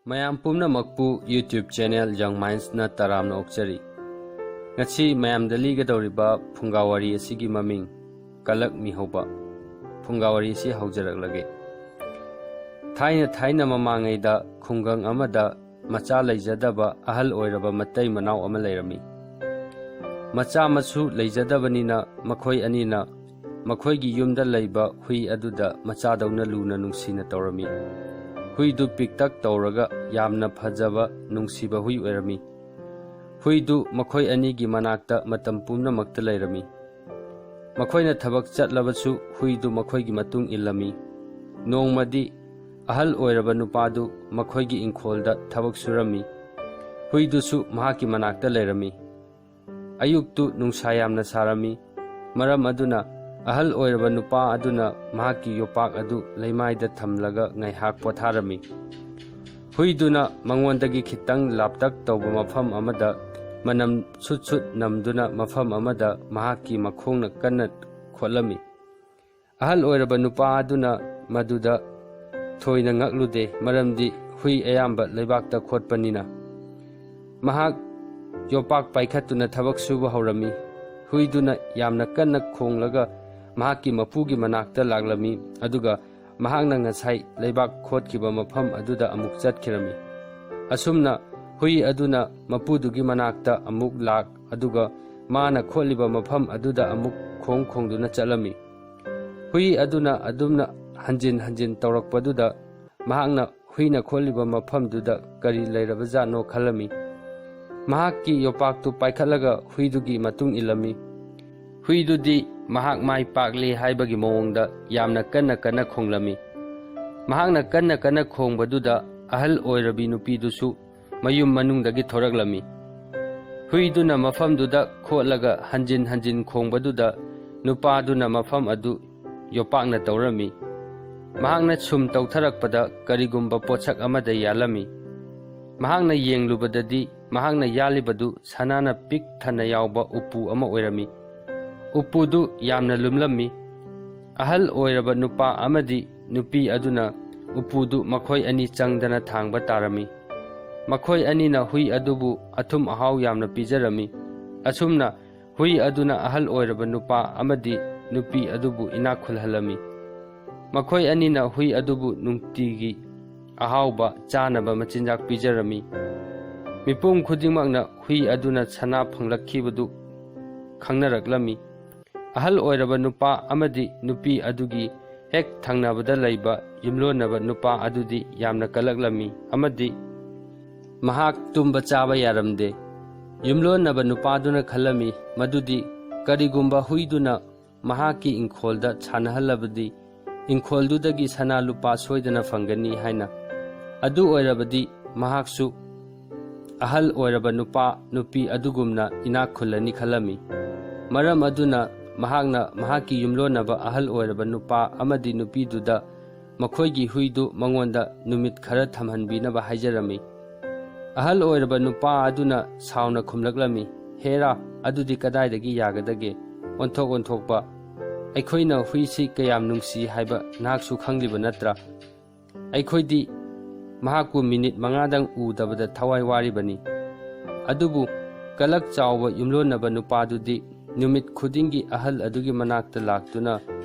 ꯃꯌꯥꯝ ꯄꯨꯝꯅꯃꯛꯄꯨ YouTube channel ꯌꯪ ꯃꯥꯏꯟꯁꯅ ꯇꯔꯥꯝꯅ ꯑꯣꯛꯆꯔꯤ꯫ ꯉꯁꯤ ꯃꯌꯥꯝꯗ ꯂꯤꯒꯗꯧꯔꯤꯕ ꯐꯨꯡꯒꯥꯋꯥꯔꯤ ꯑꯁꯤꯒꯤ ꯃꯃꯤꯡ ꯀꯂꯛ ꯃꯤꯍꯧꯕ꯫ ꯐꯨꯡꯒꯥꯋꯥꯔꯤ ꯑꯁꯤ ꯍꯧꯖꯔꯛꯂꯒꯦ꯫ ꯊꯥꯏꯅ ꯃꯃꯥꯡꯉꯩꯗ ꯈꯨꯡꯒꯪ ꯑꯃꯗ ꯃꯆꯥ ꯂꯩꯖꯗꯕ ꯑꯍꯜ ꯑꯣꯏꯔꯕ ꯃꯇꯩ ꯃꯅꯥꯎ ꯑꯃ ꯂꯩꯔꯝꯃꯤ꯫ ꯃꯆꯥ ꯃꯁꯨ ꯂꯩꯖꯗꯕꯅꯤꯅ ꯃꯈꯣꯏ ꯑꯅꯤꯅ ꯃꯈꯣꯏꯒꯤ ꯌꯨꯝꯗ ꯂꯩꯕ ꯍꯨꯏ ꯑꯗꯨꯗ ꯃꯆꯥꯗꯧꯅ ꯂꯨꯅ ꯅꯨꯡꯁꯤꯅ ꯇꯧꯔꯝꯃꯤ꯫ ꯍꯨꯏꯗꯨ ꯄꯤꯛꯇꯛ ꯇꯧꯔꯒ ꯌꯥꯝꯅ ꯐꯖꯕ ꯅꯨꯡꯁꯤꯕ ꯍꯨꯏ ꯑꯣꯏꯔꯝꯃꯤ꯫ ꯍꯨꯏꯗꯨ ꯃꯈꯣꯏ ꯑꯅꯤꯒꯤ ꯃꯅꯥꯛꯇ ꯃꯇꯝ ꯄꯨꯝꯅꯃꯛꯇ ꯂꯩꯔꯝꯃꯤ꯫ ꯃꯈꯣꯏꯅ ꯊꯕꯛ ꯆꯠꯂꯕꯁꯨ ꯍꯨꯏꯗꯨ ꯃꯈꯣꯏꯒꯤ ꯃꯇꯨꯡ ꯏꯜꯂꯝꯃꯤ꯫ ꯅꯣꯡꯃꯗꯤ ꯑꯍꯜ ꯑꯣꯏꯔꯕ ꯅꯨꯄꯥꯗꯨ ꯃꯈꯣꯏꯒꯤ ꯏꯪꯈꯣꯜꯗ ꯊꯕꯛ ꯁꯨꯔꯝꯃꯤ꯫ ꯍꯨꯏꯗꯨꯁꯨ ꯃꯍꯥꯛꯀꯤ ꯃꯅꯥꯛꯇ ꯂꯩꯔꯝꯃꯤ꯫ ꯑꯌꯨꯛꯇꯨ ꯅꯨꯡꯁꯥ ꯌꯥꯝꯅ ꯁꯥꯔꯝꯃꯤ꯫ ꯃꯔꯝ ꯑꯗꯨꯅ ꯑꯍꯜ ꯑꯣꯏꯔꯕ ꯅꯨꯄꯥ ꯑꯗꯨꯅ ꯃꯍꯥꯛꯀꯤ ꯌꯣꯄꯥꯛ ꯑꯗꯨ ꯂꯩꯃꯥꯏꯗ ꯊꯝꯂꯒ ꯉꯥꯏꯍꯥꯛ ꯄꯣꯊꯥꯔꯝꯃꯤ꯫ ꯍꯨꯏꯗꯨꯅ ꯃꯉꯣꯟꯗꯒꯤ ꯈꯤꯇꯪ ꯂꯥꯞꯇꯛ ꯇꯧꯕ ꯃꯐꯝ ꯑꯃꯗ ꯃꯅꯝ ꯁꯨꯠ ꯅꯝꯗꯨꯅ ꯃꯐꯝ ꯑꯃꯗ ꯃꯍꯥꯛꯀꯤ ꯃꯈꯣꯡꯅ ꯀꯟꯅ ꯈꯣꯠꯂꯝꯃꯤ꯫ ꯑꯍꯜ ꯑꯣꯏꯔꯕ ꯅꯨꯄꯥ ꯑꯗꯨꯅ ꯃꯗꯨꯗ ꯊꯣꯏꯅ ꯉꯛꯂꯨꯗꯦ, ꯃꯔꯝꯗꯤ ꯍꯨꯏ ꯑꯌꯥꯝꯕ ꯂꯩꯕꯥꯛꯇ ꯈꯣꯠꯄꯅꯤꯅ꯫ ꯃꯍꯥꯛ ꯌꯣꯄꯥꯛ ꯄꯥꯏꯈꯠꯇꯨꯅ ꯊꯕꯛ ꯁꯨꯕ ꯍꯧꯔꯝꯃꯤ꯫ ꯍꯨꯏꯗꯨꯅ ꯌꯥꯝꯅ ꯀꯟꯅ ꯈꯣꯡꯂꯒ ꯃꯍꯥꯛꯀꯤ ꯃꯄꯨꯒꯤ ꯃꯅꯥꯛꯇ ꯂꯥꯛꯂꯝꯃꯤ, ꯑꯗꯨꯒ ꯃꯍꯥꯛꯅ ꯉꯁꯥꯏ ꯂꯩꯕꯥꯛꯈꯣꯠꯈꯤꯕ ꯃꯐꯝ ꯑꯗꯨꯗ ꯑꯃꯨꯛ ꯆꯠꯈꯤꯔꯝꯃꯤ꯫ ꯑꯁꯨꯝꯅ ꯍꯨꯏ ꯑꯗꯨꯅ ꯃꯄꯨꯗꯨꯒꯤ ꯃꯅꯥꯛꯇ ꯑꯃꯨꯛ ꯂꯥꯛ, ꯑꯗꯨꯒ ꯃꯥꯅ ꯈꯣꯠꯂꯤꯕ ꯃꯐꯝ ꯑꯗꯨꯗ ꯑꯃꯨꯛ ꯈꯣꯡꯗꯨꯅ ꯆꯠꯂꯝꯃꯤ꯫ ꯍꯨꯏ ꯑꯗꯨꯅ ꯑꯗꯨꯝꯅ ꯍꯟꯖꯤꯟ ꯍꯟꯖꯤꯟ ꯇꯧꯔꯛꯄꯗꯨꯗ ꯃꯍꯥꯛꯅ ꯍꯨꯏꯅ ꯈꯣꯠꯂꯤꯕ ꯃꯐꯝꯗꯨꯗ ꯀꯔꯤ ꯂꯩꯔꯕꯖꯥꯠꯅꯣ ꯈꯜꯂꯝꯃꯤ꯫ ꯃꯍꯥꯛꯀꯤ ꯌꯣꯄꯥꯛꯇꯨ ꯄꯥꯏꯈꯠꯂꯒ ꯍꯨꯏꯗꯨꯒꯤ ꯃꯇꯨꯡ ꯏꯜꯂꯝꯃꯤ꯫ ꯍꯨꯏꯗꯨꯗꯤ ꯃꯍꯥꯛ ꯃꯥꯏ ꯄꯥꯛꯂꯦ ꯍꯥꯏꯕꯒꯤ ꯃꯑꯣꯡꯗ ꯌꯥꯝꯅ ꯀꯟꯅ ꯈꯣꯡꯂꯝꯃꯤ꯫ ꯃꯍꯥꯛꯅ ꯀꯟꯅ ꯈꯣꯡꯕꯗꯨꯗ ꯑꯍꯜ ꯑꯣꯏꯔꯕꯤ ꯅꯨꯄꯤꯗꯨꯁꯨ ꯃꯌꯨꯝ ꯃꯅꯨꯡꯗꯒꯤ ꯊꯣꯔꯛꯂꯝꯃꯤ꯫ ꯍꯨꯏꯗꯨꯅ ꯃꯐꯝꯗꯨꯗ ꯈꯣꯠꯂꯒ ꯍꯟꯖꯤꯟ ꯍꯟꯖꯤꯟ ꯈꯣꯡꯕꯗꯨꯗ ꯅꯨꯄꯥꯗꯨꯅ ꯃꯐꯝ ꯑꯗꯨ ꯌꯣꯄꯥꯛꯅ ꯇꯧꯔꯝꯃꯤ꯫ ꯃꯍꯥꯛꯅ ꯁꯨꯝ ꯇꯧꯊꯔꯛꯄꯗ ꯀꯔꯤꯒꯨꯝꯕ ꯄꯣꯠꯁꯛ ꯑꯃꯗ ꯌꯥꯜꯂꯝꯃꯤ꯫ ꯃꯍꯥꯛꯅ ꯌꯦꯡꯂꯨꯕꯗꯗꯤ ꯃꯍꯥꯛꯅ ꯌꯥꯜꯂꯤꯕꯗꯨ ꯁꯅꯥꯅ ꯄꯤꯛ ꯊꯟꯅ ꯌꯥꯎꯕ ꯎꯄꯨ ꯑꯃ ꯑꯣꯏꯔꯝꯃꯤ꯫ ꯎꯄꯨꯗꯨ ꯌꯥꯝꯅ ꯂꯨꯝꯂꯝꯃꯤ꯫ ꯑꯍꯜ ꯑꯣꯏꯔꯕ ꯅꯨꯄꯥ ꯑꯃꯗꯤ ꯅꯨꯄꯤ ꯑꯗꯨꯅ ꯎꯄꯨꯗꯨ ꯃꯈꯣꯏ ꯑꯅꯤ ꯆꯪꯗꯅ ꯊꯥꯡꯕ ꯇꯥꯔꯝꯃꯤ꯫ ꯃꯈꯣꯏ ꯑꯅꯤꯅ ꯍꯨꯏ ꯑꯗꯨꯕు ꯑꯊꯨꯝ ꯑꯍꯥꯎ ꯌꯥꯝꯅ ꯄꯤꯖꯔꯝꯃꯤ꯫ ꯑꯁꯨꯝꯅ ꯍꯨꯏ ꯑꯗꯨꯅ ꯑꯍꯜ ꯑꯣꯏꯔꯕ ꯅꯨꯄꯥ ꯑꯃꯗꯤ ꯅꯨꯄꯤ ꯑꯗꯨꯕꯨ ꯏꯅꯥꯛ ꯈꯨꯜꯍꯜꯂꯝꯃꯤ꯫ ꯃꯈꯣꯏ ꯑꯅꯤꯅ ꯍꯨꯏ ꯑꯗꯨꯕు ꯅꯨꯡꯇꯤꯒꯤ ꯑꯍꯥꯎꯕ ꯆꯥꯅꯕ ꯃꯆꯤꯟꯖꯥꯛ ꯄꯤꯖꯔꯝꯃꯤ꯫ ꯃꯤꯄꯨꯝ ꯈꯨꯗꯤꯡꯃꯛꯅ ꯍꯨꯏ ꯑꯗꯨꯅ ꯁꯅꯥ ꯐꯪꯂꯛꯈꯤꯕꯗꯨ ꯈꯪꯅꯔꯛꯂꯝꯃꯤ꯫ ꯑꯍꯜ ꯑꯣꯏꯔꯕ ꯅꯨꯄꯥ ꯑꯃꯗꯤ ꯅꯨꯄꯤ ꯑꯗꯨꯒꯤ ꯍꯦꯛ ꯊꯪꯅꯕꯗ ꯂꯩꯕ ꯌꯨꯝꯂꯣꯟꯅꯕ ꯅꯨꯄꯥ ꯑꯗꯨꯗꯤ ꯌꯥꯝꯅ ꯀꯜꯂꯛꯂꯝꯃꯤ, ꯑꯃꯗꯤ ꯃꯍꯥꯛ ꯇꯨꯝꯕ ꯆꯥꯕ ꯌꯥꯔꯝꯗꯦ꯫ ꯌꯨꯝꯂꯣꯟꯅꯕ ꯅꯨꯄꯥꯗꯨꯅ ꯈꯜꯂꯝꯃꯤ ꯃꯗꯨꯗꯤ ꯀꯔꯤꯒꯨꯝꯕ ꯍꯨꯏꯗꯨꯅ ꯃꯍꯥꯛꯀꯤ ꯏꯪꯈꯣꯜꯗ ꯁꯥꯟꯅꯍꯜꯂꯕꯗꯤ ꯏꯪꯈꯣꯜꯗꯨꯗꯒꯤ ꯁꯅꯥ ꯂꯨꯄꯥ ꯁꯣꯏꯗꯅ ꯐꯪꯒꯅꯤ ꯍꯥꯏꯅ꯫ ꯑꯗꯨ ꯑꯣꯏꯔꯕꯗꯤ ꯃꯍꯥꯛꯁꯨ ꯑꯍꯜ ꯑꯣꯏꯔꯕ ꯅꯨꯄꯥ ꯅꯨꯄꯤ ꯑꯗꯨꯒꯨꯝꯅ ꯏꯅꯥꯛ ꯈꯨꯜꯂꯅꯤ ꯈꯜꯂꯝꯃꯤ꯫ ꯃꯔꯝ ꯑꯗꯨꯅ ꯃꯍꯥꯛꯅ ꯃꯍꯥꯛꯀꯤ ꯌꯨꯝꯂꯣꯟꯅꯕ ꯑꯍꯜ ꯑꯣꯏꯔꯕ ꯅꯨꯄꯥ ꯑꯃꯗꯤ ꯅꯨꯄꯤꯗꯨꯗ ꯃꯈꯣꯏꯒꯤ ꯍꯨꯏꯗꯨ ꯃꯉꯣꯟꯗ ꯅꯨꯃꯤꯠ ꯈꯔ ꯊꯝꯍꯟꯕꯤꯅꯕ ꯍꯥꯏꯖꯔꯝꯃꯤ꯫ ꯑꯍꯜ ꯑꯣꯏꯔꯕ ꯅꯨꯄꯥ ꯑꯗꯨꯅ ꯁꯥꯎꯅ ꯈꯨꯝꯂꯛꯂꯝꯃꯤ, "ꯍꯦꯔꯥ, ꯑꯗꯨꯗꯤ ꯀꯗꯥꯏꯗꯒꯤ ꯌꯥꯒꯗꯒꯦ? ꯑꯣꯟꯊꯣꯛꯄ! ꯑꯩꯈꯣꯏꯅ ꯍꯨꯏꯁꯤ ꯀꯌꯥꯝ ꯅꯨꯡꯁꯤ ꯍꯥꯏꯕ ꯅꯍꯥꯛꯁꯨ ꯈꯪꯂꯤꯕ ꯅꯠꯇ꯭ꯔꯥ? ꯑꯩꯈꯣꯏꯗꯤ ꯃꯍꯥꯛꯄꯨ ꯃꯤꯅꯤꯠ 5ꯗꯪ ꯎꯗꯕꯗ ꯊꯋꯥꯏ ꯋꯥꯔꯤꯕꯅꯤ"꯫ ꯑꯗꯨꯕꯨ ꯀꯂꯛ ꯆꯥꯎꯕ ꯌꯨꯝꯂꯣꯟꯅꯕ ꯅꯨꯄꯥꯗꯨꯗꯤ ꯅꯨꯃꯤꯠ ꯈꯨꯗꯤꯡꯒꯤ ꯑꯍꯜ ꯑꯗꯨꯒꯤ ꯃꯅꯥꯛꯇ ꯂꯥꯛꯇꯨꯅ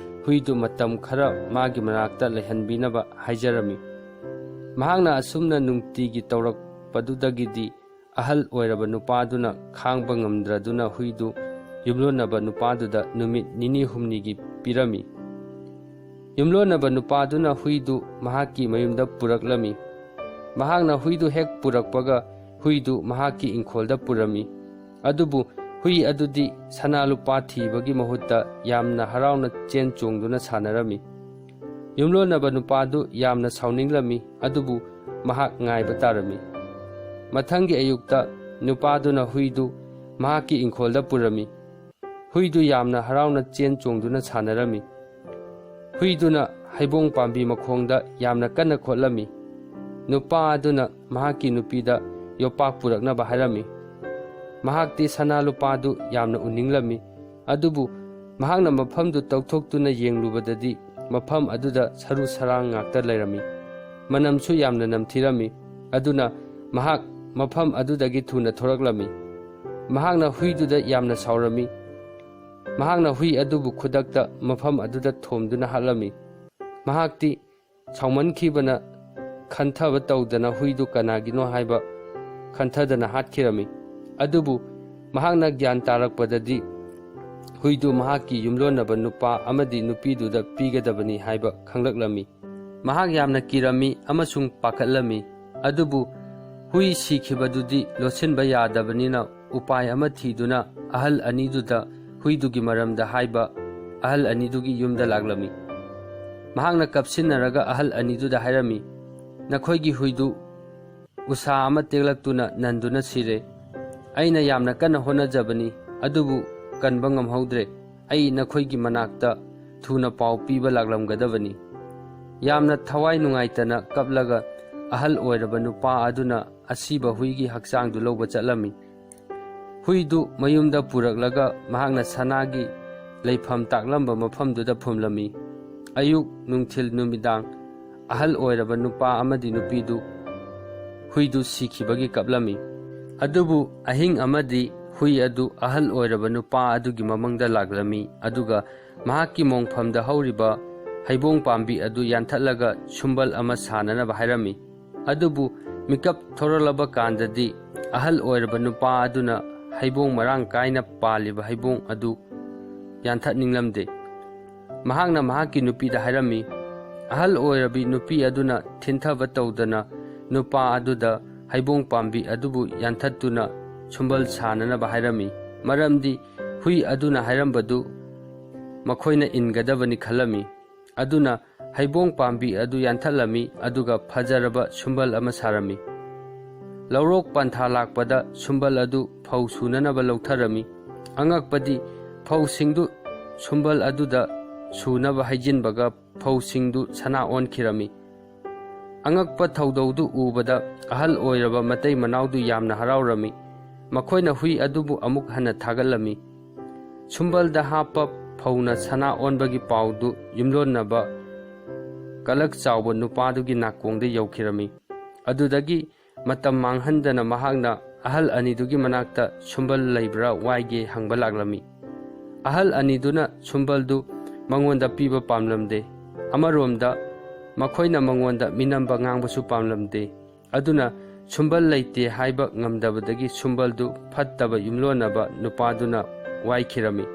ꯍꯨꯏꯗꯨ ꯃꯇꯝ ꯈꯔ ꯃꯥꯒꯤ ꯃꯅꯥꯛꯇ ꯂꯩꯍꯟꯕꯤꯅꯕ ꯍꯥꯏꯖꯔꯝꯃꯤ꯫ ꯃꯍꯥꯛꯅ ꯑꯁꯨꯝꯅ ꯅꯨꯡꯇꯤꯒꯤ ꯇꯧꯔꯛꯄꯗꯨꯗꯒꯤꯗꯤ ꯑꯍꯜ ꯑꯣꯏꯔꯕ ꯅꯨꯄꯥꯗꯨꯅ ꯈꯥꯡꯕ ꯉꯝꯗ꯭ꯔꯗꯨꯅ ꯍꯨꯏꯗꯨ ꯌꯨꯝꯂꯣꯟꯅꯕ ꯅꯨꯄꯥꯗꯨꯗ ꯅꯨꯃꯤꯠ 2-3ꯒꯤ ꯄꯤꯔꯝꯃꯤ꯫ ꯌꯨꯝꯂꯣꯟꯅꯕ ꯅꯨꯄꯥꯗꯨꯅ ꯍꯨꯏꯗꯨ ꯃꯍꯥꯛꯀꯤ ꯃꯌꯨꯝꯗ ꯄꯨꯔꯛꯂꯝꯃꯤ꯫ ꯃꯍꯥꯛꯅ ꯍꯨꯏꯗꯨ ꯍꯦꯛ ꯄꯨꯔꯛꯄꯒ ꯍꯨꯏꯗꯨ ꯃꯍꯥꯛꯀꯤ ꯏꯪꯈꯣꯜꯗ ꯄꯨꯔꯝꯃꯤ꯫ ꯑꯗꯨꯕꯨ ꯍꯨꯏ ꯑꯗꯨꯗꯤ ꯁꯅꯥ ꯂꯨꯄꯥ ꯊꯤꯕꯒꯤ ꯃꯍꯨꯠꯇ ꯌꯥꯝꯅ ꯍꯔꯥꯎꯅ ꯆꯦꯟ ꯆꯣꯡꯗꯨꯅ ꯁꯥꯟꯅꯔꯝꯃꯤ꯫ ꯌꯨꯝꯂꯣꯟꯅꯕ ꯅꯨꯄꯥꯗꯨ ꯌꯥꯝꯅ ꯁꯥꯎꯅꯤꯡꯂꯝꯃꯤ, ꯑꯗꯨꯕꯨ ꯃꯍꯥꯛ ꯉꯥꯏꯕ ꯇꯥꯔꯝꯃꯤ꯫ ꯃꯊꯪꯒꯤ ꯑꯌꯨꯛꯇ ꯅꯨꯄꯥꯗꯨꯅ ꯍꯨꯏꯗꯨ ꯃꯍꯥꯛꯀꯤ ꯏꯪꯈꯣꯜꯗ ꯄꯨꯔꯝꯃꯤ꯫ ꯍꯨꯏꯗꯨ ꯌꯥꯝꯅ ꯍꯔꯥꯎꯅ ꯆꯦꯟ ꯆꯣꯡꯗꯨꯅ ꯁꯥꯟꯅꯔꯝꯃꯤ꯫ ꯍꯨꯏꯗꯨꯅ ꯍꯩꯕꯣꯡ ꯄꯥꯝꯕꯤ ꯃꯈꯣꯡꯗ ꯌꯥꯝꯅ ꯀꯟꯅ ꯈꯣꯠꯂꯝꯃꯤ꯫ ꯅꯨꯄꯥ ꯑꯗꯨꯅ ꯃꯍꯥꯛꯀꯤ ꯅꯨꯄꯤꯗ ꯌꯣꯄꯥꯛ ꯄꯨꯔꯛꯅꯕ ꯍꯥꯏꯔꯝꯃꯤ꯫ ꯃꯍꯥꯛꯇꯤ ꯁꯅꯥ ꯂꯨꯄꯥꯗꯨ ꯌꯥꯝꯅ ꯎꯅꯤꯡꯂꯝꯃꯤ, ꯑꯗꯨꯕꯨ ꯃꯍꯥꯛꯅ ꯃꯐꯝꯗꯨ ꯇꯧꯊꯣꯛꯇꯨꯅ ꯌꯦꯡꯂꯨꯕꯗꯗꯤ ꯃꯐꯝ ꯑꯗꯨꯗ ꯁꯔꯨ ꯁꯔꯥꯡ ꯉꯥꯛꯇ ꯂꯩꯔꯝꯃꯤ꯫ ꯃꯅꯝꯁꯨ ꯌꯥꯝꯅ ꯅꯝꯊꯤꯔꯝꯃꯤ꯫ ꯑꯗꯨꯅ ꯃꯍꯥꯛ ꯃꯐꯝ ꯑꯗꯨꯗꯒꯤ ꯊꯨꯅ ꯊꯣꯔꯛꯂꯝꯃꯤ꯫ ꯃꯍꯥꯛꯅ ꯍꯨꯏꯗꯨꯗ ꯌꯥꯝꯅ ꯁꯥꯎꯔꯝꯃꯤ꯫ ꯃꯍꯥꯛꯅ ꯍꯨꯏ ꯑꯗꯨꯕꯨ ꯈꯨꯗꯛꯇ ꯃꯐꯝ ꯑꯗꯨꯗ ꯊꯣꯝꯗꯨꯅ ꯍꯥꯠꯂꯝꯃꯤ꯫ ꯃꯍꯥꯛꯇꯤ ꯁꯥꯎꯃꯟꯈꯤꯕꯅ ꯈꯟꯊꯕ ꯇꯧꯗꯅ ꯍꯨꯏꯗꯨ ꯀꯅꯥꯒꯤꯅꯣ ꯍꯥꯏꯕ ꯈꯟꯊꯗꯅ ꯍꯥꯠꯈꯤꯔꯝꯃꯤ꯫ ꯑꯗꯨꯕꯨ ꯃꯍꯥꯛꯅ ꯒ꯭ꯌꯥꯟ ꯇꯥꯔꯛꯄꯗꯗꯤ ꯍꯨꯏꯗꯨ ꯃꯍꯥꯛꯀꯤ ꯌꯨꯝꯂꯣꯟꯅꯕ ꯅꯨꯄꯥ ꯑꯃꯗꯤ ꯅꯨꯄꯤꯗꯨꯗ ꯄꯤꯒꯗꯕꯅꯤ ꯍꯥꯏꯕ ꯈꯪꯂꯛꯂꯝꯃꯤ꯫ ꯃꯍꯥꯛ ꯌꯥꯝꯅ ꯀꯤꯔꯝꯃꯤ ꯑꯃꯁꯨꯡ ꯄꯥꯈꯠꯂꯝꯃꯤ꯫ ꯑꯗꯨꯕꯨ ꯍꯨꯏ ꯁꯤꯈꯤꯕꯗꯨꯗꯤ ꯂꯣꯠꯁꯤꯟꯕ ꯌꯥꯗꯕꯅꯤꯅ ꯎꯄꯥꯏ ꯑꯃ ꯊꯤꯗꯨꯅ ꯑꯍꯜ ꯑꯅꯤꯗꯨꯗ ꯍꯨꯏꯗꯨꯒꯤ ꯃꯔꯝꯗ ꯍꯥꯏꯕ ꯑꯍꯜ ꯑꯅꯤꯗꯨꯒꯤ ꯌꯨꯝꯗ ꯂꯥꯛꯂꯝꯃꯤ꯫ ꯃꯍꯥꯛꯅ ꯀꯞꯁꯤꯟꯅꯔꯒ ꯑꯍꯜ ꯑꯅꯤꯗꯨꯗ ꯍꯥꯏꯔꯝꯃꯤ, "ꯅꯈꯣꯏꯒꯤ ꯍꯨꯏꯗꯨ ꯎꯁꯥ ꯑꯃ ꯇꯦꯛꯂꯛꯇꯨꯅ ꯅꯟꯗꯨꯅ ꯁꯤꯔꯦ꯫ ꯑꯩꯅ ꯌꯥꯝꯅ ꯀꯟꯅ ꯍꯣꯠꯅꯖꯕꯅꯤ, ꯑꯗꯨꯕꯨ ꯀꯟꯕ ꯉꯝꯍꯧꯗ꯭ꯔꯦ꯫ ꯑꯩ ꯅꯈꯣꯏꯒꯤ ꯃꯅꯥꯛꯇ ꯊꯨꯅ ꯄꯥꯎ ꯄꯤꯕ ꯂꯥꯛꯂꯝꯒꯗꯕꯅꯤ." ꯌꯥꯝꯅ ꯊꯋꯥꯏ ꯅꯨꯡꯉꯥꯏꯇꯅ ꯀꯞꯂꯒ ꯑꯍꯜ ꯑꯣꯏꯔꯕ ꯅꯨꯄꯥ ꯑꯗꯨꯅ ꯑꯁꯤꯕ ꯍꯨꯏꯒꯤ ꯍꯛꯆꯥꯡꯗꯨ ꯂꯧꯕ ꯆꯠꯂꯝꯃꯤ꯫ ꯍꯨꯏꯗꯨ ꯃꯌꯨꯝꯗ ꯄꯨꯔꯛꯂꯒ ꯃꯍꯥꯛꯅ ꯁꯅꯥꯒꯤ ꯂꯩꯐꯝ ꯇꯥꯛꯂꯝꯕ ꯃꯐꯝꯗꯨꯗ ꯐꯨꯝꯂꯝꯃꯤ꯫ ꯑꯌꯨꯛ, ꯅꯨꯡꯊꯤꯜ, ꯅꯨꯃꯤꯗꯥꯡ ꯑꯍꯜ ꯑꯣꯏꯔꯕ ꯅꯨꯄꯥ ꯑꯃꯗꯤ ꯅꯨꯄꯤꯗꯨ ꯍꯨꯏꯗꯨ ꯁꯤꯈꯤꯕꯒꯤ ꯀꯞꯂꯝꯃꯤ꯫ ꯑꯗꯨꯕꯨ ꯑꯍꯤꯡ ꯑꯃꯗꯤ ꯍꯨꯏ ꯑꯗꯨ ꯑꯍꯜ ꯑꯣꯏꯔꯕ ꯅꯨꯄꯥ ꯑꯗꯨꯒꯤ ꯃꯃꯪꯗ ꯂꯥꯛꯂꯝꯃꯤ ꯑꯗꯨꯒ ꯃꯍꯥꯛꯀꯤ ꯃꯣꯡꯐꯝꯗ ꯍꯧꯔꯤꯕ ꯍꯩꯕꯣꯡ ꯄꯥꯝꯕꯤ ꯑꯗꯨ ꯌꯥꯟꯊꯠꯂꯒ ꯁꯨꯝꯕꯜ ꯑꯃ ꯁꯥꯅꯅꯕ ꯍꯥꯏꯔꯝꯃꯤ꯫ ꯑꯗꯨꯕꯨ ꯃꯤꯀꯞ ꯊꯣꯔꯛꯂꯕ ꯀꯥꯟꯗꯗꯤ ꯑꯍꯜ ꯑꯣꯏꯔꯕ ꯅꯨꯄꯥ ꯑꯗꯨꯅ ꯍꯩꯕꯣꯡ ꯃꯔꯥꯡ ꯀꯥꯏꯅ ꯄꯥꯜꯂꯤꯕ ꯍꯩꯕꯣꯡ ꯑꯗꯨ ꯌꯥꯟꯊꯠꯅꯤꯡꯂꯝꯗꯦ꯫ ꯃꯍꯥꯛꯅ ꯃꯍꯥꯛꯀꯤ ꯅꯨꯄꯤꯗ ꯍꯥꯏꯔꯝꯃꯤ꯫ ꯑꯍꯜ ꯑꯣꯏꯔꯕꯤ ꯅꯨꯄꯤ ꯑꯗꯨꯅ ꯊꯤꯟꯊꯕ ꯇꯧꯗꯅ ꯅꯨꯄꯥ ꯑꯗꯨꯗ ꯍꯩꯕꯣꯡ ꯄꯥꯝꯕꯤ ꯑꯗꯨꯕꯨ ꯌꯥꯟꯊꯠꯇꯨꯅ ꯁꯨꯝꯕꯜ ꯁꯥꯅꯅꯕ ꯍꯥꯏꯔꯝꯃꯤ, ꯃꯔꯝꯗꯤ ꯍꯨꯏ ꯑꯗꯨꯅ ꯍꯥꯏꯔꯝꯕꯗꯨ ꯃꯈꯣꯏꯅ ꯏꯟꯒꯗꯕꯅꯤ ꯈꯜꯂꯝꯃꯤ꯫ ꯑꯗꯨꯅ ꯍꯩꯕꯣꯡ ꯄꯥꯝꯕꯤ ꯑꯗꯨ ꯌꯥꯟꯊꯠꯂꯝꯃꯤ ꯑꯗꯨꯒ ꯐꯖꯔꯕ ꯁꯨꯝꯕꯜ ꯑꯃ ꯁꯥꯔꯝꯃꯤ꯫ ꯂꯧꯔꯣꯛ ꯄꯟꯊꯥ ꯂꯥꯛꯄꯗ ꯁꯨꯝꯕꯜ ꯑꯗꯨ ꯐꯧ ꯁꯨꯅꯅꯕ ꯂꯧꯊꯔꯝꯃꯤ꯫ ꯑꯉꯛꯄꯗꯤ ꯐꯧꯁꯤꯡꯗꯨ ꯁꯨꯝꯕꯜ ꯑꯗꯨꯗ ꯁꯨꯅꯕ ꯍꯩꯖꯤꯟꯕꯒ ꯐꯧꯁꯤꯡꯗꯨ ꯁꯅꯥ ꯑꯣꯟꯈꯤꯔꯝꯃꯤ꯫ ꯑꯉꯛꯄ ꯊꯧꯗꯧꯗꯨ ꯎꯕꯗ ꯑꯍꯜ ꯑꯣꯏꯔꯕ ꯃꯇꯩ ꯃꯅꯥꯎꯗꯨ ꯌꯥꯝꯅ ꯍꯔꯥꯎꯔꯝꯃꯤ꯫ ꯃꯈꯣꯏꯅ ꯍꯨꯏ ꯑꯗꯨꯕꯨ ꯑꯃꯨꯛ ꯍꯟꯅ ꯊꯥꯒꯠꯂꯝꯃꯤ꯫ ꯁꯨꯝꯕꯜꯗ ꯍꯥꯞꯄ ꯐꯧꯅ ꯁꯅꯥ ꯑꯣꯟꯕꯒꯤ ꯄꯥꯎꯗꯨ ꯌꯨꯝꯂꯣꯟꯅꯕ ꯀꯂꯛ ꯆꯥꯎꯕ ꯅꯨꯄꯥꯗꯨꯒꯤ ꯅꯥꯀꯣꯡꯗ ꯌꯧꯈꯤꯔꯝꯃꯤ꯫ ꯑꯗꯨꯗꯒꯤ ꯃꯇꯝ ꯃꯥꯡꯍꯟꯗꯅ ꯃꯍꯥꯛꯅ ꯑꯍꯜ ꯑꯅꯤꯗꯨꯒꯤ ꯃꯅꯥꯛꯇ ꯁꯨꯝꯕꯜ ꯂꯩꯕ꯭ꯔꯥ ꯋꯥꯏꯒꯦ ꯍꯪꯕ ꯂꯥꯛꯂꯝꯃꯤ꯫ ꯑꯍꯜ ꯑꯅꯤꯗꯨꯅ ꯁꯨꯝꯕꯜꯗꯨ ꯃꯉꯣꯟꯗ ꯄꯤꯕ ꯄꯥꯝꯂꯝꯗꯦ꯫ ꯑꯃꯔꯣꯝꯗ ꯃꯈꯣꯏꯅ ꯃꯉꯣꯟꯗ ꯃꯤꯅꯝꯕ ꯉꯥꯡꯕꯁꯨ ꯄꯥꯝꯂꯝꯗꯦ꯫ ꯑꯗꯨꯅ ꯁꯨꯝꯕꯜ ꯂꯩꯇꯦ ꯍꯥꯏꯕ ꯉꯝꯗꯕꯗꯒꯤ ꯁꯨꯝꯕꯜꯗꯨ ꯐꯠꯇꯕ ꯌꯨꯝꯂꯣꯟꯅꯕ ꯅꯨꯄꯥꯗꯨꯅ ꯋꯥꯏꯈꯤꯔꯝꯃꯤ꯫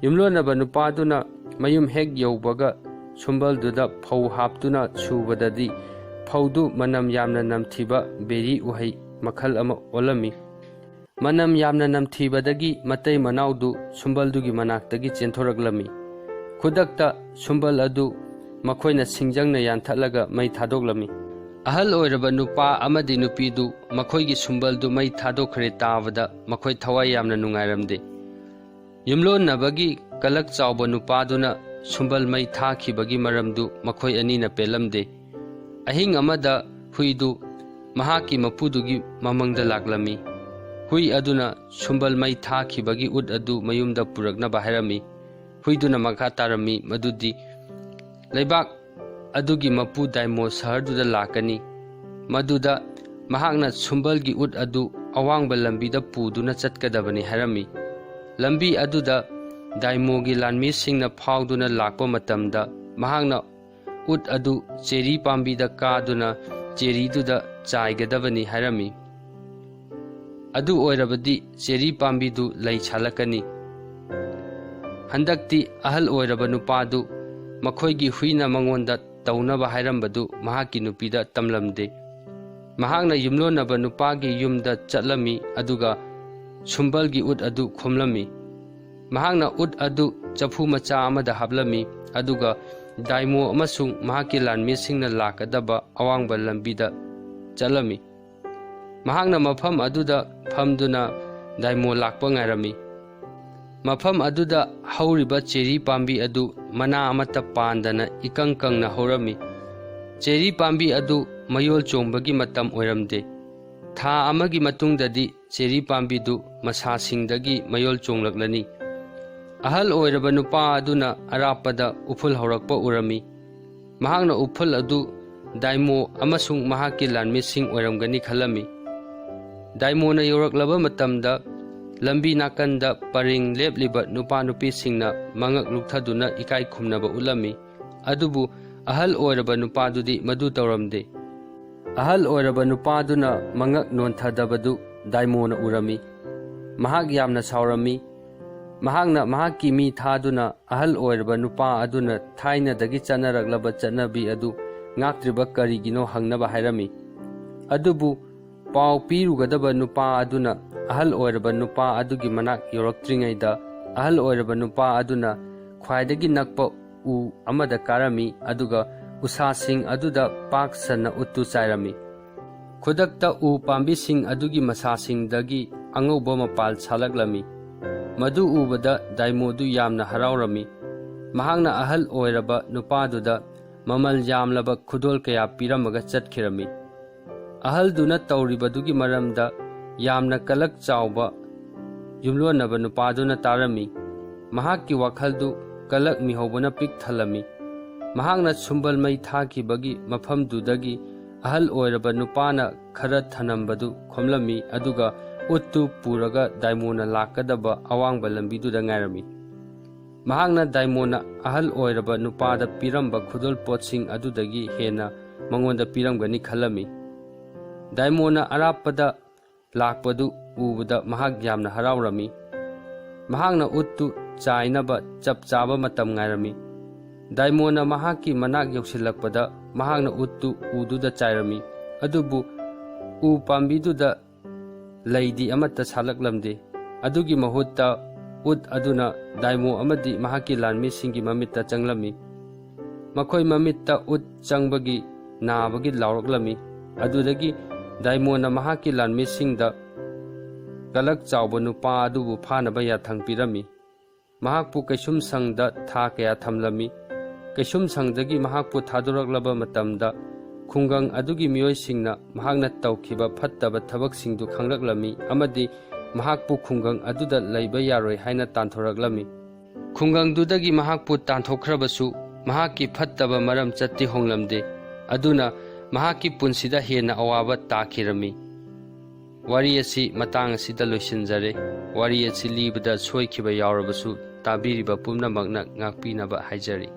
ꯌꯨꯝꯂꯣꯟꯅꯕ ꯅꯨꯄꯥꯗꯨꯅ ꯃꯌꯨꯝ ꯍꯦꯛ ꯌꯧꯕꯒ ꯁꯨꯝꯕꯜꯗꯨꯗ ꯐꯧ ꯍꯥꯞꯇꯨꯅ ꯁꯨꯕꯗꯗꯤ ꯐꯧꯗꯨ ꯃꯅꯝ ꯌꯥꯝꯅ ꯅꯝꯊꯤꯕ ꯕꯦꯔꯤ ꯎꯍꯩ ꯃꯈꯜ ꯑꯃ ꯑꯣꯜꯂꯝꯃꯤ꯫ ꯃꯅꯝ ꯌꯥꯝꯅ ꯅꯝꯊꯤꯕꯗꯒꯤ ꯃꯇꯩ ꯃꯅꯥꯎꯗꯨ ꯁꯨꯝꯕꯜꯗꯨꯒꯤ ꯃꯅꯥꯛꯇꯒꯤ ꯆꯦꯟꯊꯣꯔꯛꯂꯝꯃꯤ꯫ ꯈꯨꯗꯛꯇ ꯁꯨꯝꯕꯜ ꯑꯗꯨ ꯃꯈꯣꯏꯅ ꯁꯤꯡꯖꯪꯅ ꯌꯥꯟꯊꯠꯂꯒ ꯃꯩ ꯊꯥꯗꯣꯛꯂꯝꯃꯤ꯫ ꯑꯍꯜ ꯑꯣꯏꯔꯕ ꯅꯨꯄꯥ ꯑꯃꯗꯤ ꯅꯨꯄꯤꯗꯨ ꯃꯈꯣꯏꯒꯤ ꯁꯨꯝꯕꯜꯗꯨ ꯃꯩ ꯊꯥꯗꯣꯛꯈ꯭ꯔꯦ ꯇꯥꯕꯗ ꯃꯈꯣꯏ ꯊꯋꯥꯏ ꯌꯥꯝꯅ ꯅꯨꯡꯉꯥꯏꯔꯝꯗꯦ꯫ ꯌꯨꯝꯂꯣꯟꯅꯕꯒꯤ ꯀꯂꯛ ꯆꯥꯎꯕ ꯅꯨꯄꯥꯗꯨꯅ ꯁꯨꯝꯕꯜ ꯃꯩ ꯊꯥꯈꯤꯕꯒꯤ ꯃꯔꯝꯗꯨ ꯃꯈꯣꯏ ꯑꯅꯤꯅ ꯄꯦꯜꯂꯝꯗꯦ꯫ ꯑꯍꯤꯡ ꯑꯃꯗ ꯍꯨꯏꯗꯨ ꯃꯍꯥꯛꯀꯤ ꯃꯄꯨꯗꯨꯒꯤ ꯃꯃꯪꯗ ꯂꯥꯛꯂꯝꯃꯤ꯫ ꯍꯨꯏ ꯑꯗꯨꯅ ꯁꯨꯝꯕꯜ ꯃꯩ ꯊꯥꯈꯤꯕꯒꯤ ꯎꯠ ꯑꯗꯨ ꯃꯌꯨꯝꯗ ꯄꯨꯔꯛꯅꯕ ꯍꯥꯏꯔꯝꯃꯤ꯫ ꯍꯨꯏꯗꯨꯅ ꯃꯈꯥ ꯇꯥꯔꯝꯃꯤ ꯃꯗꯨꯗꯤ ꯂꯩꯕꯥꯛ ꯑꯗꯨꯒꯤ ꯃꯄꯨ ꯗꯥꯏꯃꯣ ꯁꯍꯔꯗꯨꯗ ꯂꯥꯛꯀꯅꯤ, ꯃꯗꯨꯗ ꯃꯍꯥꯛꯅ ꯁꯨꯝꯕꯜꯒꯤ ꯎꯠ ꯑꯗꯨ ꯑꯋꯥꯡꯕ ꯂꯝꯕꯤꯗ ꯄꯨꯗꯨꯅ ꯆꯠꯀꯗꯕꯅꯤ ꯍꯥꯏꯔꯝꯃꯤ꯫ ꯂꯝꯕꯤ ꯑꯗꯨꯗ ꯗꯥꯏꯃꯣꯒꯤ ꯂꯥꯟꯃꯤꯁꯤꯡꯅ ꯐꯥꯎꯗꯨꯅ ꯂꯥꯛꯄ ꯃꯇꯝꯗ ꯃꯍꯥꯛꯅ ꯎꯠ ꯑꯗꯨ ꯆꯦꯔꯤ ꯄꯥꯝꯕꯤꯗ ꯀꯥꯗꯨꯅ ꯆꯦꯔꯤꯗꯨꯗ ꯆꯥꯏꯒꯗꯕꯅꯤ ꯍꯥꯏꯔꯝꯃꯤ꯫ ꯑꯗꯨ ꯑꯣꯏꯔꯕꯗꯤ ꯆꯦꯔꯤ ꯄꯥꯝꯕꯤꯗꯨ ꯂꯩ ꯁꯥꯠꯂꯛꯀꯅꯤ꯫ ꯍꯟꯗꯛꯇꯤ ꯑꯍꯜ ꯑꯣꯏꯔꯕ ꯅꯨꯄꯥꯗꯨ ꯃꯈꯣꯏꯒꯤ ꯍꯨꯏꯅ ꯃꯉꯣꯟꯗ ꯇꯧꯅꯕ ꯍꯥꯏꯔꯝꯕꯗꯨ ꯃꯍꯥꯛꯀꯤ ꯅꯨꯄꯤꯗ ꯇꯝꯂꯝꯗꯦ꯫ ꯃꯍꯥꯛꯅ ꯌꯨꯝꯂꯣꯟꯅꯕ ꯅꯨꯄꯥꯒꯤ ꯌꯨꯝꯗ ꯆꯠꯂꯝꯃꯤ ꯑꯗꯨꯒ ꯁꯨꯝꯕꯜꯒꯤ ꯎꯠ ꯑꯗꯨ ꯈꯣꯝꯂꯝꯃꯤ꯫ ꯃꯍꯥꯛꯅ ꯎꯠ ꯑꯗꯨ ꯆꯐꯨ ꯃꯆꯥ ꯑꯃꯗ ꯍꯥꯞꯂꯝꯃꯤ ꯑꯗꯨꯒ ꯗꯥꯏꯃꯣ ꯑꯃꯁꯨꯡ ꯃꯍꯥꯛꯀꯤ ꯂꯥꯟꯃꯤꯁꯤꯡꯅ ꯂꯥꯛꯀꯗꯕ ꯑꯋꯥꯡꯕ ꯂꯝꯕꯤꯗ ꯆꯠꯂꯝꯃꯤ꯫ ꯃꯍꯥꯛꯅ ꯃꯐꯝ ꯑꯗꯨꯗ ꯐꯝꯗꯨꯅ ꯗꯥꯏꯃꯣ ꯂꯥꯛꯄ ꯉꯥꯏꯔꯝꯃꯤ꯫ ꯃꯐꯝ ꯑꯗꯨꯗ ꯍꯧꯔꯤꯕ ꯆꯦꯔꯤ ꯄꯥꯝꯕꯤ ꯑꯗꯨ ꯃꯅꯥ ꯑꯃꯠꯇ ꯄꯥꯟꯗꯅ ꯏꯀꯪ ꯀꯪꯅ ꯍꯧꯔꯝꯃꯤ꯫ ꯆꯦꯔꯤ ꯄꯥꯝꯕꯤ ꯑꯗꯨ ꯃꯌꯣꯜ ꯆꯣꯡꯕꯒꯤ ꯃꯇꯝ ꯑꯣꯏꯔꯝꯗꯦ꯫ ꯊꯥ ꯑꯃꯒꯤ ꯃꯇꯨꯡꯗꯗꯤ ꯆꯦꯔꯤ ꯄꯥꯝꯕꯤꯗꯨ ꯃꯁꯥꯁꯤꯡꯗꯒꯤ ꯃꯌꯣꯜ ꯆꯣꯡꯂꯛꯂꯅꯤ꯫ ꯑꯍꯜ ꯑꯣꯏꯔꯕ ꯅꯨꯄꯥ ꯑꯗꯨꯅ ꯑꯔꯥꯞꯄꯗ ꯎꯐꯨꯜ ꯍꯧꯔꯛꯄ ꯎꯔꯝꯃꯤ꯫ ꯃꯍꯥꯛꯅ ꯎꯐꯨꯜ ꯑꯗꯨ ꯗꯥꯏꯃꯣ ꯑꯃꯁꯨꯡ ꯃꯍꯥꯛꯀꯤ ꯂꯥꯟꯃꯤꯁꯤꯡ ꯑꯣꯏꯔꯝꯒꯅꯤ ꯈꯜꯂꯝꯃꯤ꯫ ꯗꯥꯏꯃꯣꯅ ꯌꯧꯔꯛꯂꯕ ꯃꯇꯝꯗ ꯂꯝꯕꯤ ꯅꯥꯀꯟꯗ ꯄꯔꯤꯡ ꯂꯦꯞꯂꯤꯕ ꯅꯨꯄꯥ ꯅꯨꯄꯤꯁꯤꯡꯅ ꯃꯉꯛ ꯂꯨꯛꯊꯗꯨꯅ ꯏꯀꯥꯏ ꯈꯨꯝꯅꯕ ꯎꯠꯂꯝꯃꯤ꯫ ꯑꯗꯨꯕꯨ ꯑꯍꯜ ꯑꯣꯏꯔꯕ ꯅꯨꯄꯥꯗꯨꯗꯤ ꯃꯗꯨ ꯇꯧꯔꯝꯗꯦ꯫ ꯑꯍꯜ ꯑꯣꯏꯔꯕ ꯅꯨꯄꯥꯗꯨꯅ ꯃꯉꯛ ꯅꯣꯟꯊꯗꯕꯗꯨ ꯗꯥꯏꯃꯣꯅ ꯎꯔꯝꯃꯤ꯫ ꯃꯍꯥꯛ ꯌꯥꯝꯅ ꯁꯥꯎꯔꯝꯃꯤ꯫ ꯃꯍꯥꯛꯅ ꯃꯍꯥꯛꯀꯤ ꯃꯤ ꯊꯥꯗꯨꯅ ꯑꯍꯜ ꯑꯣꯏꯔꯕ ꯅꯨꯄꯥ ꯑꯗꯨꯅ ꯊꯥꯏꯅꯗꯒꯤ ꯆꯠꯅꯔꯛꯂꯕ ꯆꯠꯅꯕꯤ ꯑꯗꯨ ꯉꯥꯛꯇ꯭ꯔꯤꯕ ꯀꯔꯤꯒꯤꯅꯣ ꯍꯪꯅꯕ ꯍꯥꯏꯔꯝꯃꯤ꯫ ꯑꯗꯨꯕꯨ ꯄꯥꯎ ꯄꯤꯔꯨꯒꯗꯕ ꯅꯨꯄꯥ ꯑꯗꯨꯅ ꯑꯍꯜ ꯑꯣꯏꯔꯕ ꯅꯨꯄꯥ ꯑꯗꯨꯒꯤ ꯃꯅꯥꯛ ꯌꯧꯔꯛꯇ꯭ꯔꯤꯉꯩꯗ ꯑꯍꯜ ꯑꯣꯏꯔꯕ ꯅꯨꯄꯥ ꯑꯗꯨꯅ ꯈ꯭ꯋꯥꯏꯗꯒꯤ ꯅꯛꯄ ꯎ ꯑꯃꯗ ꯀꯥꯔꯝꯃꯤ ꯑꯗꯨꯒ ꯎꯁꯥꯁꯤꯡ ꯑꯗꯨꯗ ꯄꯥꯛ ꯁꯟꯅ ꯎꯠꯇꯨ ꯆꯥꯏꯔꯝꯃꯤ꯫ ꯈꯨꯗꯛꯇ ꯎ ꯄꯥꯝꯕꯤꯁꯤꯡ ꯑꯗꯨꯒꯤ ꯃꯁꯥꯁꯤꯡꯗꯒꯤ ꯑꯉꯧꯕ ꯃꯄꯥꯜ ꯁꯥꯠꯂꯛꯂꯝꯃꯤ꯫ ꯃꯗꯨ ꯎꯕꯗ ꯗꯥꯏꯃꯣꯗꯨ ꯌꯥꯝꯅ ꯍꯔꯥꯎꯔꯝꯃꯤ꯫ ꯃꯍꯥꯛꯅ ꯑꯍꯜ ꯑꯣꯏꯔꯕ ꯅꯨꯄꯥꯗꯨꯗ ꯃꯃꯜ ꯌꯥꯝꯂꯕ ꯈꯨꯗꯣꯜ ꯀꯌꯥ ꯄꯤꯔꯝꯃꯒ ꯆꯠꯈꯤꯔꯝꯃꯤ꯫ ꯑꯍꯜꯗꯨꯅ ꯇꯧꯔꯤꯕꯗꯨꯒꯤ ꯃꯔꯝꯗ ꯌꯥꯝꯅ ꯀꯂꯛ ꯆꯥꯎꯕ ꯌꯨꯝꯂꯣꯟꯅꯕ ꯅꯨꯄꯥꯗꯨꯅ ꯇꯥꯔꯝꯃꯤ꯫ ꯃꯍꯥꯛꯀꯤ ꯋꯥꯈꯜꯗꯨ ꯀꯂꯛ ꯃꯤꯍꯧꯕꯅ ꯄꯤꯛ ꯊꯜꯂꯝꯃꯤ꯫ ꯃꯍꯥꯛꯅ ꯁꯨꯝꯕꯜ ꯃꯩ ꯊꯥꯈꯤꯕꯒꯤ ꯃꯐꯝꯗꯨꯗꯒꯤ ꯑꯍꯜ ꯑꯣꯏꯔꯕ ꯅꯨꯄꯥꯅ ꯈꯔ ꯊꯅꯝꯕꯗꯨ ꯈꯣꯝꯂꯝꯃꯤ ꯑꯗꯨꯒ ꯎꯠꯇꯨ ꯄꯨꯔꯒ ꯗꯥꯏꯃꯣꯅ ꯂꯥꯛꯀꯗꯕ ꯑꯋꯥꯡꯕ ꯂꯝꯕꯤꯗꯨꯗ ꯉꯥꯏꯔꯝꯃꯤ꯫ ꯃꯍꯥꯛꯅ ꯗꯥꯏꯃꯣꯅ ꯑꯍꯜ ꯑꯣꯏꯔꯕ ꯅꯨꯄꯥꯗ ꯄꯤꯔꯝꯕ ꯈꯨꯗꯣꯜ ꯄꯣꯠꯁꯤꯡ ꯑꯗꯨꯗꯒꯤ ꯍꯦꯟꯅ ꯃꯉꯣꯟꯗ ꯄꯤꯔꯝꯒꯅꯤ ꯈꯜꯂꯝꯃꯤ꯫ ꯗꯥꯏꯃꯣꯅ ꯑꯔꯥꯞꯄꯗ ꯂꯥꯛꯄꯗꯨ ꯎꯕꯗ ꯃꯍꯥꯛ ꯌꯥꯝꯅ ꯍꯔꯥꯎꯔꯝꯃꯤ꯫ ꯃꯍꯥꯛꯅ ꯎꯠꯇꯨ ꯆꯥꯏꯅꯕ ꯆꯞ ꯆꯥꯕ ꯃꯇꯝ ꯉꯥꯏꯔꯝꯃꯤ꯫ ꯗꯥꯏꯃꯣꯅ ꯃꯍꯥꯛꯀꯤ ꯃꯅꯥꯛ ꯌꯧꯁꯤꯜꯂꯛꯄꯗ ꯃꯍꯥꯛꯅ ꯎꯠꯇꯨ ꯎꯗꯨꯗ ꯆꯥꯏꯔꯝꯃꯤ꯫ ꯑꯗꯨꯕꯨ ꯎ ꯄꯥꯝꯕꯤꯗꯨꯗ ꯂꯩꯗꯤ ꯑꯃꯠꯇ ꯁꯥꯠꯂꯛꯂꯝꯗꯦ꯫ ꯑꯗꯨꯒꯤ ꯃꯍꯨꯠꯇ ꯎꯠ ꯑꯗꯨꯅ ꯗꯥꯏꯃꯣ ꯑꯃꯗꯤ ꯃꯍꯥꯛꯀꯤ ꯂꯥꯟꯃꯤꯁꯤꯡꯒꯤ ꯃꯃꯤꯠꯇ ꯆꯪꯂꯝꯃꯤ꯫ ꯃꯈꯣꯏ ꯃꯃꯤꯠꯇ ꯎꯠ ꯆꯪꯕꯒꯤ ꯅꯥꯕꯒꯤ ꯂꯥꯎꯔꯛꯂꯝꯃꯤ꯫ ꯑꯗꯨꯗꯒꯤ ꯗꯥꯏꯃꯣꯅ ꯃꯍꯥꯛꯀꯤ ꯂꯥꯟꯃꯤꯁꯤꯡꯗ ꯀꯂꯛ ꯆꯥꯎꯕ ꯅꯨꯄꯥ ꯑꯗꯨꯕꯨ ꯐꯥꯅꯕ ꯌꯥꯊꯪ ꯄꯤꯔꯝꯃꯤ꯫ ꯃꯍꯥꯛꯄꯨ ꯀꯩꯁꯨꯝꯁꯪꯗ ꯊꯥ ꯀꯌꯥ ꯊꯝꯂꯝꯃꯤ꯫ ꯀꯩꯁꯨꯝꯁꯪꯗꯒꯤ ꯃꯍꯥꯛꯄꯨ ꯊꯥꯗꯣꯔꯛꯂꯕ ꯃꯇꯝꯗ ꯈꯨꯡꯒꯪ ꯑꯗꯨꯒꯤ ꯃꯤꯑꯣꯏꯁꯤꯡꯅ ꯃꯍꯥꯛꯅ ꯇꯧꯈꯤꯕ ꯐꯠꯇꯕ ꯊꯕꯛꯁꯤꯡꯗꯨ ꯈꯪꯂꯛꯂꯝꯃꯤ ꯑꯃꯗꯤ ꯃꯍꯥꯛꯄꯨ ꯈꯨꯡꯒꯪ ꯑꯗꯨꯗ ꯂꯩꯕ ꯌꯥꯔꯣꯏ ꯍꯥꯏꯅ ꯇꯥꯟꯊꯣꯔꯛꯂꯝꯃꯤ꯫ ꯈꯨꯡꯒꯪꯗꯨꯗꯒꯤ ꯃꯍꯥꯛꯄꯨ ꯇꯥꯟꯊꯣꯛꯈ꯭ꯔꯕꯁꯨ ꯃꯍꯥꯛꯀꯤ ꯐꯠꯇꯕ ꯃꯔꯝ ꯆꯠꯇꯤ ꯍꯣꯡꯂꯝꯗꯦ꯫ ꯑꯗꯨꯅ ꯃꯍꯥꯛꯀꯤ ꯄꯨꯟꯁꯤꯗ ꯍꯦꯟꯅ ꯑꯋꯥꯕ ꯇꯥꯈꯤꯔꯝꯃꯤ꯫ ꯋꯥꯔꯤ ꯑꯁꯤ ꯃꯇꯥꯡ ꯑꯁꯤꯗ ꯂꯣꯏꯁꯤꯟꯖꯔꯦ꯫ ꯋꯥꯔꯤ ꯑꯁꯤ ꯂꯤꯕꯗ ꯁꯣꯏꯈꯤꯕ ꯌꯥꯎꯔꯕꯁꯨ ꯇꯥꯕꯤꯔꯤꯕ ꯄꯨꯝꯅꯃꯛꯅ ꯉꯥꯛꯄꯤꯅꯕ ꯍꯥꯏꯖꯔꯤ꯫